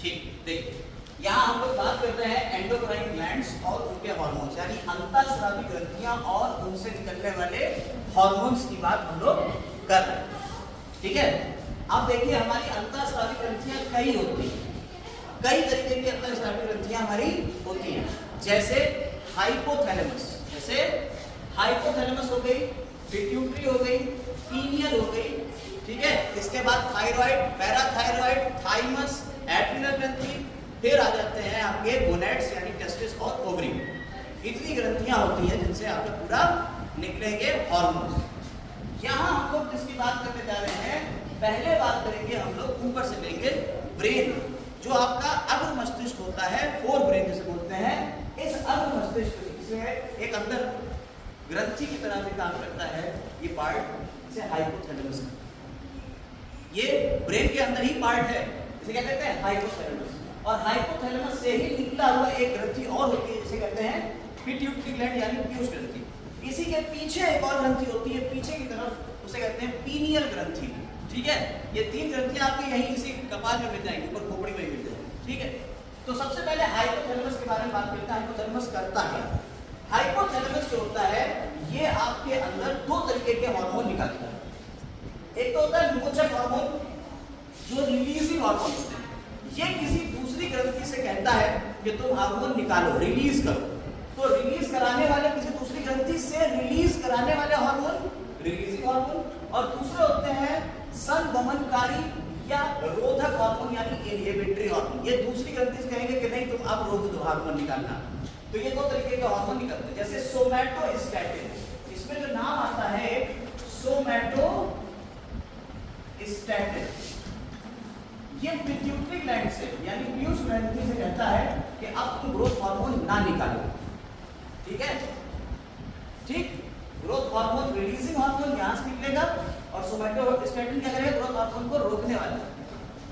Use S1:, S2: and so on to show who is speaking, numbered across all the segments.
S1: ठीक, देखिए यहाँ हम लोग बात करते हैं एंडोक्राइन ग्लैंड्स और उनके हार्मोन्स, यानी अंतःस्रावी ग्रंथियां और उनसे निकलने वाले हार्मोन्स की बात हम लोग कर रहे हैं। ठीक है, अब देखिए हमारी अंतःस्रावी ग्रंथियां कई होती हैं, कई तरीके की अंतःस्रावी ग्रंथियां हमारी होती हैं, जैसे हाइपोथैलेमस, जैसे हाइपोथैलेमस हो गई, पिट्यूटरी हो गई, पीनियल हो गई। ठीक है, इसके बाद थायराइड, पैराथायराइड, थाइमस, एड्रिनल ग्रंथि, फिर आ जाते हैं आपके गोनेड्स यानी टेस्टिस और ओवरी। इतनी ग्रंथियां होती हैं जिनसे आपका पूरा निकलेंगे हार्मोन्स। यहाँ हम लोग जिसकी बात करने जा रहे हैं, पहले बात करेंगे हम लोग ऊपर से लेंगे ब्रेन, जो आपका अग्र मस्तिष्क होता है, फोर ब्रेन जिसे बोलते हैं। इस अग्र मस्तिष्क से एक अंदर ग्रंथि की तरह से काम करता है ये पार्ट, इसे हाइपोथैलेमस, ये ब्रेन के अंदर ही पार्ट है, इसे क्या कहते हैं हाइपोथैलेमस। और हाइपोथैलेमस से ही निकला हुआ एक ग्रंथि और होती है जिसे कहते हैं पिट्यूटरी ग्लैंड यानी पीयूष ग्रंथि। इसी के पीछे एक और ग्रंथि होती है पीछे की तरफ, उसे कहते हैं पीनियल ग्रंथि। ठीक है, ये तीन ग्रंथियां आपको यहीं इसी कपाल में मिल जाएंगी, ऊपर खोपड़ी में मिल जाएंगी। ठीक है, तो सबसे पहले हाइपोथैलेमस के बारे में बात करते हैं। हाइपोथैलेमस करता क्या? हाइपोथैलेमस जो होता है ये आपके अंदर दो तरीके के हार्मोन निकालता है। एक तो होता है मोचक हार्मोन, जो रिलीजिंग हार्मोन होता है। ये किसी दूसरी ग्रंथि से कहता है कि तुम हार्मोन निकालो, रिलीज करो। तो रिलीज कराने वाले किसी दूसरी ग्रंथि से रिलीज कराने वाले हार्मोन रिलीजिंग हार्मोन, और दूसरे होते हैं संगमनकारी या रोधक हार्मोन यानी इनहिबिटरी हार्मोन। ये दूसरी ग्रंथि से कहेंगे कि नहीं तुम अब रोक दो हार्मोन निकालना। तो ये दो तरीके के हार्मोन निकलते हैं, जैसे सोमैटोस्टैटिन, इसमें जो नाम आता है सोमैटोस्टैटिन, ये पिट्यूटरी ग्लैंड से यानी पीयूष ग्रंथि से कहता है कि अब तुम ग्रोथ हार्मोन ना निकालो। ठीक है, ठीक, ग्रोथ हार्मोन रिलीजिंग हार्मोन यहां से निकलेगा और सोमैटोस्टैटिन क्या करेगा, ग्रोथ हार्मोन को रोकने वाला।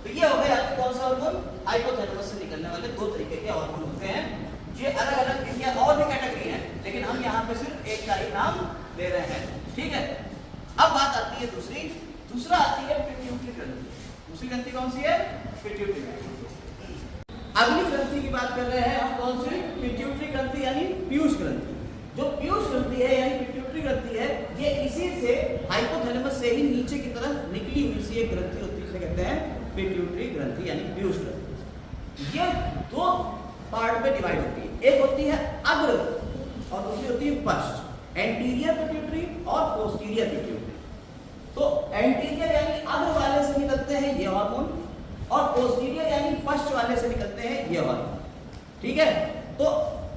S1: तो ये हो गए आपके कौन सा हार्मोन, हाइपोथैलेमस से निकलने वाले दो तरीके के हार्मोन होते हैं। ये अलग अलग इनकी और भी कैटेगरी है, लेकिन हम यहाँ पे सिर्फ एक का ही नाम ले रहे हैं। ठीक है, अब बात आती है दूसरा आती है पिट्यूटरी ग्रंथि। दूसरी ग्रंथि कौन सी है, पिट्यूटरी ग्रंथि। अगली ग्रंथि की बात कर रहे हैं हम, कौन सी, पिट्यूटरी ग्रंथि यानी पीयूष ग्रंथि। जो पीयूष ग्रंथि है यानी पिट्यूटरी ग्रंथि है, ये इसी से हाइपोथैलेमस से ही नीचे की तरफ निकली हुई सी एक ग्रंथि होती है, इसे कहते हैं पिट्यूटरी ग्रंथि यानी पीयूष ग्रंथि। ये दो पार्ट में डिवाइड होती है, एक होती है अग्र और दूसरी होती है पश्च, एंटीरियर पिट्यूटरी और पोस्टीरियर पिट्यूटरी। तो एंटीरियर यानी अग्र वाले से निकलते हैं ये हार्मोन, और पोस्टीरियर यानी पश्च वाले से निकलते हैं ये हार्मोन। ठीक है, तो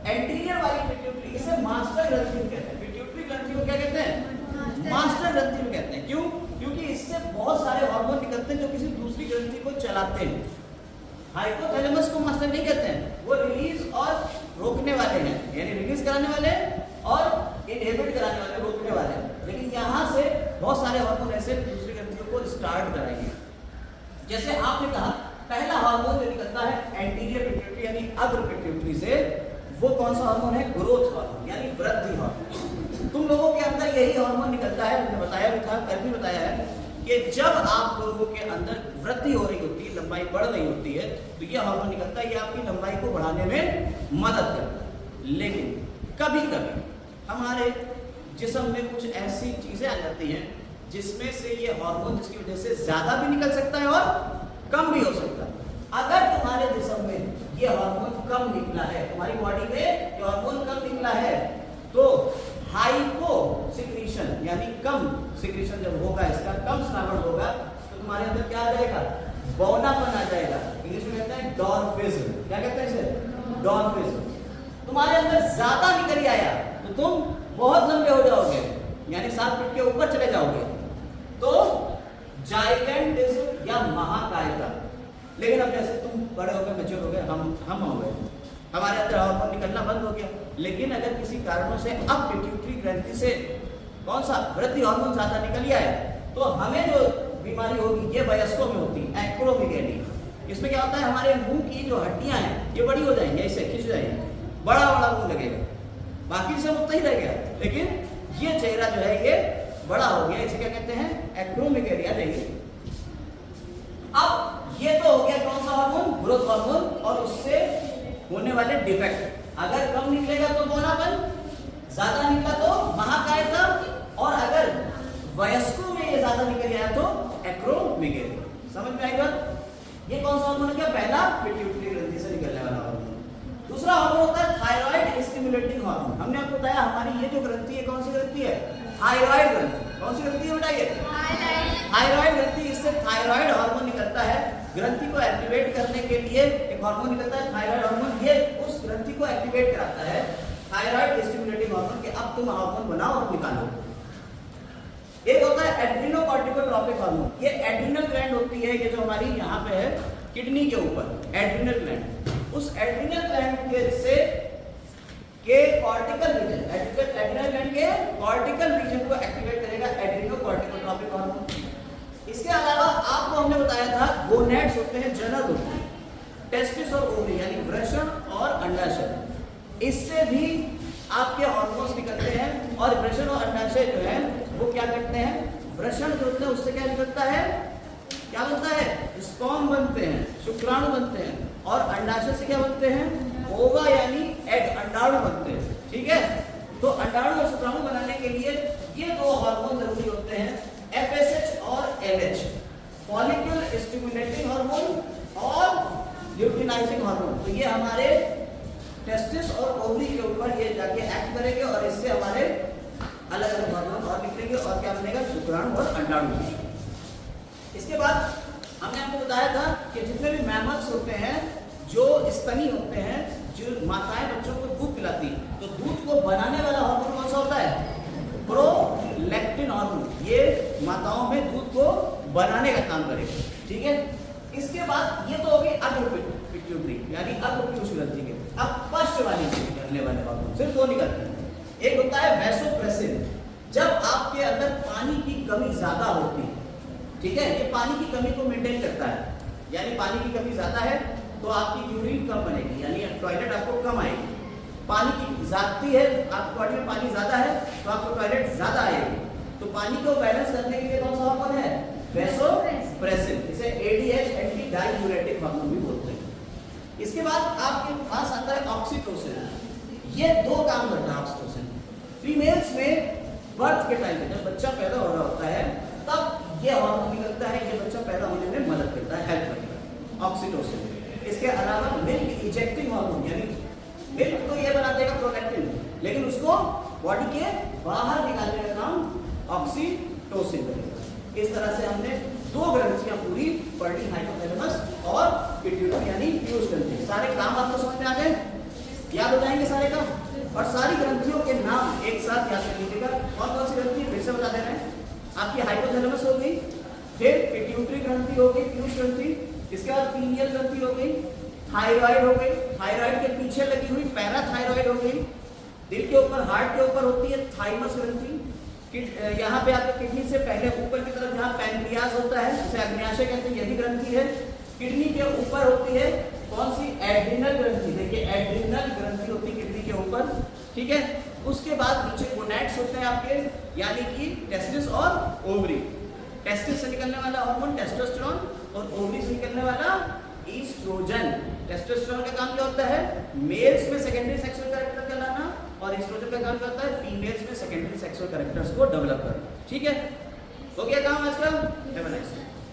S1: एंटीरियर वाली पिट्यूटरी इसे मास्टर ग्रंथि कहते हैं। पिट्यूटरी ग्रंथि को क्या कहते हैं, मास्टर ग्रंथि में कहते हैं। क्यों? क्योंकि इससे बहुत सारे हार्मोन निकलते हैं जो किसी दूसरी ग्रंथि को चलाते हैं। हाइपोथैलेमस को मास्टर नहीं कहते हैं, वो रिलीज और रोकने वाले हैं, यानी रिलीज कराने वाले और इनहिबिट कराने वाले, रोकने वाले हैं। लेकिन यहाँ से बहुत सारे हार्मोन ऐसे दूसरी ग्रंथियों को स्टार्ट कराएंगे। जैसे आपने कहा पहला हार्मोन जो निकलता है एंटीरियर पिट्यूटरी यानी अग्र पिट्यूटरी से, वो कौन सा हार्मोन है, ग्रोथ हार्मोन यानी वृद्धि हार्मोन। तुम लोगों के अंदर यही हार्मोन निकलता है, मैंने बताया भी था, कल भी बताया है कि जब आप लोगों के अंदर वृद्धि हो रही होती है, लंबाई बढ़ रही होती है, तो ये हार्मोन निकलता है, ये आपकी लंबाई को बढ़ाने में मदद करता है। लेकिन कभी कभी हमारे जिस्म में कुछ ऐसी चीजें आ जाती हैं जिसमें से ये हार्मोन, जिसकी वजह से ज्यादा भी निकल सकता है और कम भी हो सकता है। अगर तुम्हारे जिस्म में ये हार्मोन कम निकला है, तुम्हारी बॉडी में ये हार्मोन कम निकला है, तो हाइपो सिक्रीशन यानी कम सिक्रीशन जब होगा, इसका कम स्रावन होगा, तो तुम्हारे अंदर क्या आ जाएगा, बौनापन आ जाएगा। इंग्लिश में कहते हैं डॉर्फिज्म। क्या कहते हैं इसे, डॉर्फिज्म। तुम्हारे अंदर ज्यादा निकल आया तो तुम बहुत लंबे हो जाओगे, यानी 7 फीट के ऊपर चले जाओगे, तो जाइगेंटिज्म या महाकायता। लेकिन अब जैसे तुम बड़े हो गए, मैच्योर हो गए, हम हो गए, हमारे अंदर हार्मोन निकलना बंद हो गया। लेकिन अगर किसी कारणों से अब पिट्यूटरी ग्रंथि से कौन सा वृद्धि हार्मोन ज्यादा निकल गया है, तो हमें जो बीमारी होगी ये वयस्कों में होती है, एक्रोमेगैली। इसमें क्या होता है, हमारे मुंह की जो हड्डियां हैं ये बड़ी हो जाएंगी, ऐसे खिंच जाएंगी, बड़ा बड़ा मुंह लगेगा, बाकी सब उतना ही रह गया, लेकिन ये चेहरा जो है ये बड़ा हो गया, इसे क्या कहते हैं, एक्रोमेगैलिया। देखिए अब ये तो हो गया कौन सा हार्मोन, ग्रोथ हार्मोन, और उससे होने वाले डिफेक्ट। अगर कम निकलेगा तो बौनापन, ज्यादा निकला तो महाकायता, और अगर वयस्कों में ये ज्यादा निकल गया तो एक्रोमेगेली। समझ में आई बात? ये कौन सा हार्मोन है? पहला पिट्यूटरी ग्रंथि से निकलने वाला हार्मोन। दूसरा हार्मोन होता है थायराइड स्टिमुलेटिंग हार्मोन। हमने आपको बताया हमारी ये जो ग्रंथि है कौन सी ग्रंथि है? थायराइड ग्रंथि। कौन सी ग्रंथि है बताइए? थायराइड ग्रंथि। इससे थायराइड हार्मोन निकलता है। ग्रंथि को एक्टिवेट करने के लिए एक हार्मोन निकलता है थायराइड हार्मोन, ये उस ग्रंथि को एक्टिवेट कराता है, थायराइड स्टिमुलेटिंग हार्मोन के अब तुम हार्मोन बनाओ और निकालो। एक होता है एड्रिनोकॉर्टिकोट्रोपिक हार्मोन। ये एड्रिनल ग्लैंड होती है, ये जो हमारी यहाँ पे है किडनी के ऊपर एड्रिनल ग्लैंड। उस एड्रिनल ग्लैंड के से के कॉर्टिकल रीजन, एड्रिनल ग्लैंड के कॉर्टिकल रीजन को एक्टिवेट करेगा एड्रिनोकॉर्टिकोट्रोपिक हार्मोन। इसके अलावा आपको हमने बताया था गोनेड्स होते हैं, जनक होते हैं, टेस्टिस और ओवरी यानी वृषण और अंडाशय, इससे भी आपके हार्मोन्स निकलते हैं। और वृषण और अंडाशय जो है वो क्या करते हैं? वृषण जो होते हैं उससे क्या निकलता है? क्या बनता है? स्पर्म बनते हैं, शुक्राणु बनते हैं, और अंडाशय से क्या बनते हैं? ओवा यानी एग, अंडाणु बनते हैं। ठीक है, तो अंडाणु और शुक्राणु बनाने के लिए ये दो हार्मोन जरूरी होते हैं, FSH और LH, फॉलिक्यूल स्टिमुलेटिंग हार्मोन और ल्यूटिनाइजिंग हार्मोन। तो ये हमारे टेस्टिस और ओवरी के ऊपर ये जाके एक्ट करेंगे और इससे हमारे अलग अलग हार्मोन और निकलेंगे और क्या बनेगा? शुक्राणु और अंडाणु। इसके बाद हमने आपको बताया था कि जितने भी मैमल्स होते हैं जो स्तनी होते हैं, जो माताएं बच्चों को दूध पिलाती हैं, तो दूध को बनाने वाला हार्मोन कौन सा होता है? Prolactin hormone. ये माताओं में दूध को बनाने का काम करेगा। ठीक है, इसके बाद ये तो हो गई अग्र पिट्यूटरी यानी अग्र पीयूष ग्रंथि के। अब पश्च वाली से निकलने वाले हार्मोन सिर्फ दो निकलते हैं। एक होता है वैसोप्रेसिन, जब आपके अंदर पानी की कमी ज्यादा होती है। ठीक है, ये पानी की कमी को मेंटेन करता है, यानी पानी की कमी ज्यादा है तो आपकी यूरिन कम बनेगी, यानी टॉयलेट आपको कम आएगी। पानी की जाती है, आपकी बॉडी में पानी ज्यादा है तो आपको टॉयलेट ज्यादा आएगी। तो पानी को बैलेंस करने के लिए कौन सा हार्मोन है? वैसोप्रेसिन। इसे ADH एंटी डाययूरेटिक हार्मोन भी बोलते हैं। इसके बाद आपके पास आता है ऑक्सीटोसिन। ये दो काम करता है ऑक्सीटोसिन। फीमेल्स में बर्थ के टाइम पे जब बच्चा पैदा हो रहा होता है तब ये हार्मोन निकलता है, ये बच्चा पैदा होने में मदद करता है, हेल्प करता है, ऑक्सीटोसिन। इसके अलावा मिल्क इजेक्टिंग हार्मोन, यानी मिल्क तो ये बना देगा प्रोलैक्टिन, लेकिन उसको बॉडी के बाहर निकालने का काम ऑक्सीटोसिन करेगा। इस तरह से हमने दो ग्रंथियां पूरी पढ़ ली, हाइपोथैलेमस और पिट्यूटरी यानी पीयूष ग्रंथि। सारे काम आपको समझ में आ गए? याद हो जाएंगे सारे काम? और सारी ग्रंथियों के नाम एक साथ याद कर लीजिएगा। कौन कौन सी ग्रंथि फिर से बता दे रहे हैं। आपकी हाइपोथैलेमस हो गई, फिर पिट्यूटरी ग्रंथि हो गई, पीयूष ग्रंथि, इसके बाद पीनियल ग्रंथि हो गई, थायराइड हो गई, थायराइड के पीछे लगी हुई पैराथायराइड हो गई, दिल के ऊपर हार्ट के ऊपर होती है थाइमस ग्रंथि, यहाँ पे आपके किडनी से पहले ऊपर की तरफ जहाँ पैनक्रियास होता है जिसे अग्न्याशय कहते हैं, यही ग्रंथि है। किडनी के ऊपर होती है कौन सी? एड्रिनल ग्रंथि। देखिए एड्रिनल ग्रंथि होती है किडनी के ऊपर। ठीक है, उसके बाद नीचे गोनैड्स होते हैं आपके, यानी कि टेस्टिस और ओवरी। टेस्टिस से निकलने वाला हार्मोन टेस्टोस्टेरोन और ओवरी से निकलने वाला ईस्ट्रोजन। टेस्टोस्टेरोन का काम क्या होता है? मेल्स में सेकेंडरी सेक्सुअल कैरेक्टर कहलाना, और ईस्ट्रोजन का काम क्या होता है? फीमेल्स में सेकेंडरी सेक्सुअल कैरेक्टर्स को डेवलप करना। ठीक है, हो गया काम आज का। Have a nice day.